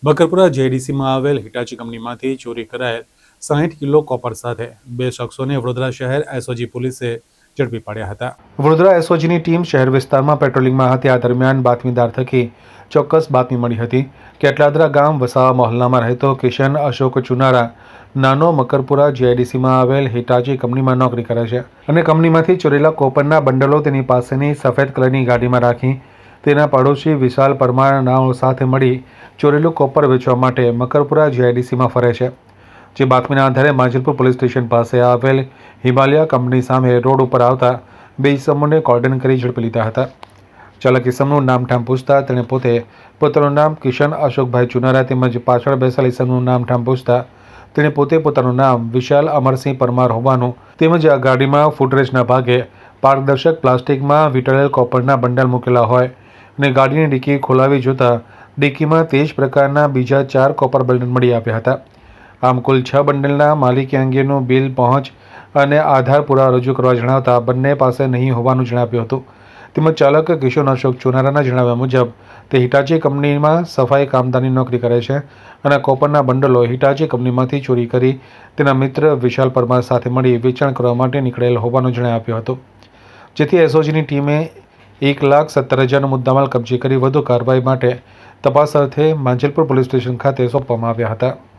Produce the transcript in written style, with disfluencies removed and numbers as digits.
બકરપુરા જેડીસીમાં આવેલ હિટાચી કંપનીમાંથી ચોરી કરાયેલ 60 કિલો કોપર સાથે 2 શખ્સોને વડોદરા શહેર એસઓજી પોલીસે ઝડપી પાડ્યા હતા। વડોદરા એસઓજીની ટીમ શહેર વિસ્તારમાં પેટ્રોલિંગમાં હતી। આ દરમિયાન બાતમીદાર થકી ચોક્કસ બાતમી મળી હતી કે અટલાદરા ગામ વસાવા મહોલ્લામાં રહેતો કિશન અશોક ચુનારા નાનો મકરપુરા જીઆઈડીસીમાં આવેલ હિટાચી કંપનીમાં નોકરી કરે છે અને કંપનીમાંથી ચોરેલા કોપરના બંડલો તેની પાસેની સફેદ કલરની ગાડીમાં રાખી તેના પડોશી વિશાલ પરમાર નાઓ સાથે મળી ચોરેલું કોપર વેચવા માટે મકરપુરા જીઆઈડીસીમાં ફરે છે। જે બાતમીના આધારે માંજલપુર પોલીસ સ્ટેશન પાસે આવેલ હિમાલયા કંપની સામે રોડ ઉપર આવતા 2 ઇસમોને કોર્ડન કરી ઝડપી લીધા હતા। ચાલક ઇસમનું નામઠામ પૂછતા તેણે પોતે પોતાનું નામ કિશન અશોકભાઈ ચુનારા તેમજ પાછળ બેસેલ ઇસમનું નામઠામ પૂછતા તેણે પોતે પોતાનું નામ વિશાલ અમરસિંહ પરમાર હોવાનું તેમજ આ ગાડીમાં ફૂટરેજના ભાગે પારદર્શક પ્લાસ્ટિકમાં વીંટળેલ કોપરના બંડલ મૂકેલા હોય અને ગાડીની ડિક્કી ખોલાવી જોતા ડિક્કીમાં તે જ પ્રકારના બીજા 4 કોપર બંડલ મળી આવ્યા હતા। આમ કુલ 6 બંડલના માલિકી અંગેનું બિલ પહોંચ અને આધાર પુરાવા રજૂ કરવા જણાવતા બંને પાસે નહીં હોવાનું જણાવ્યું હતું। તેમજ ચાલક કિશન અશોક ચુનારાના જણાવ્યા મુજબ તે હિટાચી કંપનીમાં સફાઈ કામદારની નોકરી કરે છે અને કોપરના બંડલો હિટાચી કંપનીમાંથી ચોરી કરી તેના મિત્ર વિશાલ પરમાર સાથે મળી વેચાણ કરવા માટે નીકળેલ હોવાનું જણાવ્યું હતું। જેથી એસઓજીની ટીમે 1,70,000નો મુદ્દામાલ કબજે કરી વધુ કાર્યવાહી માટે તપાસ અર્થે માંજલપુર પોલીસ સ્ટેશન ખાતે સોંપવામાં આવ્યા હતા।